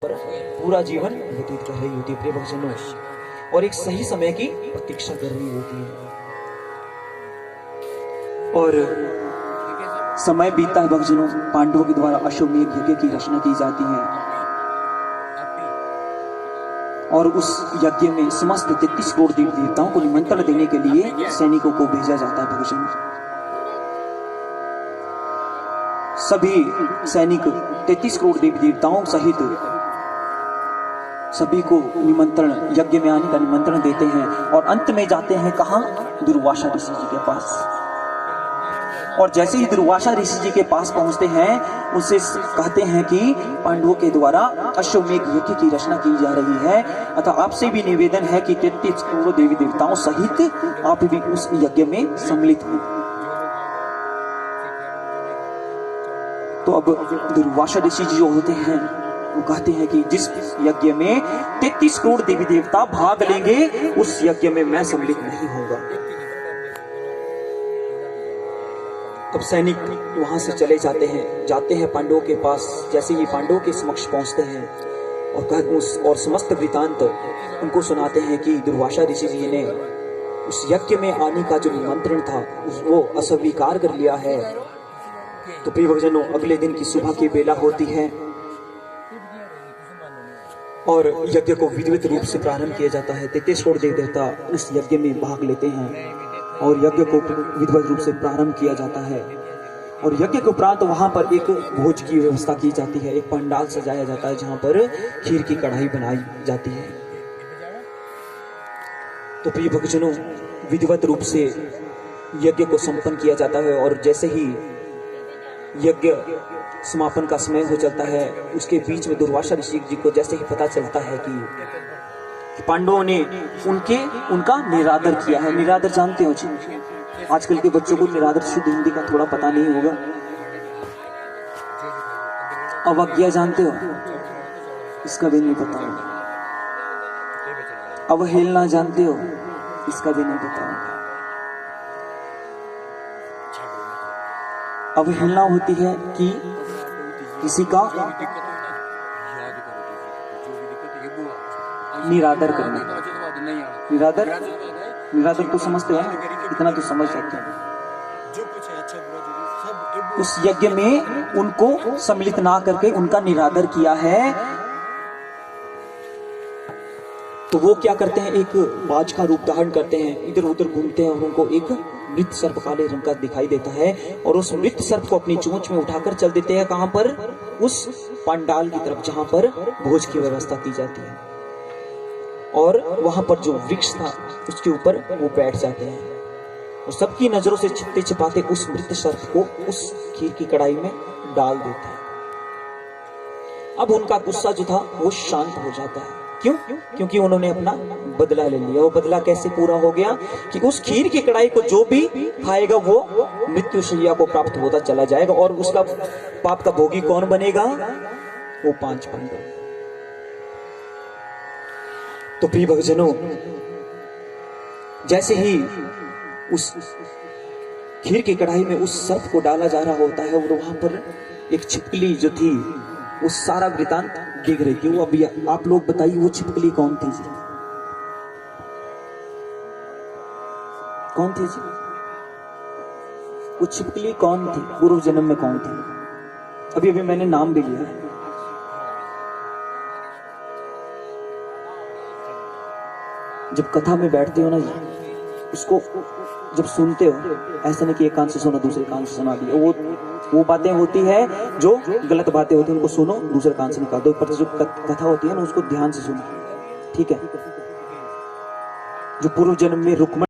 पूरा जीवन व्यतीत कर रही होती है प्रिय भक्तजनों, और एक सही समय की प्रतीक्षा कर रही होती है। और समय बीतता है भक्तजनों, पांडवों के द्वारा अश्वमेध यज्ञ की रचना की जाती है और उस यज्ञ में समस्त 33 करोड़ देवी देवताओं को निमंत्रण देने के लिए सैनिकों को भेजा जाता है भक्तजनों। सभी सैनिक 33 करोड़ देवी देवताओं सहित सभी को निमंत्रण, यज्ञ में आने का निमंत्रण देते हैं और अंत में जाते हैं कहां? दुर्वासा ऋषि जी के पास। और जैसे ही दुर्वासा ऋषि जी के पास पहुंचते हैं, उनसे कहते हैं कि पांडवों के द्वारा अश्वमेध यज्ञ की रचना की जा रही है, अतः आपसे भी निवेदन है कि 33 करोड़ देवी देवताओं सहित आप भी उस यज्ञ में सम्मिलित हो। तो अब दुर्वासा ऋषि जी जो होते हैं वो कहते हैं कि जिस यज्ञ में 33 करोड़ देवी देवता भाग लेंगे, उस यज्ञ में मैं सम्मिलित नहीं होगा। तब सैनिक वहां से चले जाते हैं पांडवों के पास। जैसे ही पांडवों के समक्ष पहुंचते हैं और समस्त वृतांत उनको सुनाते हैं कि दुर्वासा ऋषि जी ने उस यज्ञ में आने का जो निमंत्रण था वो अस्वीकार कर लिया है। तो प्रिय भक्तजनों, अगले दिन की सुबह की बेला होती है और यज्ञ को विधिवत रूप से प्रारंभ किया जाता है। 33 करोड़ देवी देवता उस यज्ञ में भाग लेते हैं और यज्ञ को विधिवत रूप से प्रारंभ किया जाता है। और यज्ञ के उपरांत वहां पर एक भोज की व्यवस्था की जाती है, एक पंडाल सजाया जाता है जहां पर खीर की कढ़ाई बनाई जाती है। तो प्रिय भक्तजनों, विधिवत रूप से यज्ञ को संपन्न किया जाता है और जैसे ही यज्ञ समापन का समय हो चलता है, उसके बीच में दुर्वासा ऋषि जी को जैसे ही पता चलता है कि पांडवों ने उनका निरादर किया है। निरादर जानते हो जी? आजकल के बच्चों को निरादर शुद्ध हिंदी का थोड़ा पता नहीं होगा। अवज्ञा जानते हो? इसका भी नहीं पता होगा। अवहेलना जानते हो? इसका भी नहीं पता होगा। अवहेलना होती है कि किसी का निरादर करना। निरादर तो समझते हो ना? इतना तो समझ सकते हैं। उस यज्ञ में उनको सम्मिलित ना करके उनका निरादर किया है। तो वो क्या करते हैं? एक बाज का रूप धारण करते हैं, इधर उधर घूमते हैं और उनको एक मृत सर्प काले रंग का दिखाई देता है और उस मृत सर्प को अपनी चोंच में उठाकर चल देते हैं। कहां पर? उस पंडाल की तरफ जहां पर भोज की व्यवस्था की जाती है। और वहां पर जो वृक्ष था उसके ऊपर वो बैठ जाते हैं और सबकी नजरों से छिपते छिपाते उस मृत सर्प को उस खीर की कढ़ाई में डाल देते हैं। अब उनका गुस्सा जो था वो शांत हो जाता है। क्यों? क्योंकि उन्होंने अपना बदला ले लिया। वो बदला कैसे पूरा हो गया कि उस खीर की कढ़ाई को जो भी खाएगा वो मृत्यु शैया को प्राप्त होता चला जाएगा और उसका पाप का भोगी कौन बनेगा? वो 5 पांडव। तो प्रिय भक्तजनों, जैसे ही उस खीर की कढ़ाई में उस सर्प को डाला जा रहा होता है और वहां पर एक छिपकली जो थी वो सारा वृतांत देख रही थी। वो अभी आप लोग बताइए वो छिपकली कौन थी जी? कौन थी जी? वो छिपकली कौन थी? पूर्व जन्म में कौन थी? अभी अभी मैंने नाम भी लिया है। जब कथा में बैठते हो ना जी, उसको जब सुनते हो, ऐसा नहीं कि एक कान से सुनो दूसरे कान से सुना दिया। वो बातें होती है जो गलत बातें होती है, उनको सुनो दूसरे कान से निकाल दो। पर जो कथा होती है ना उसको ध्यान से सुनो, ठीक है? जो पूर्व जन्म में रुक्मणी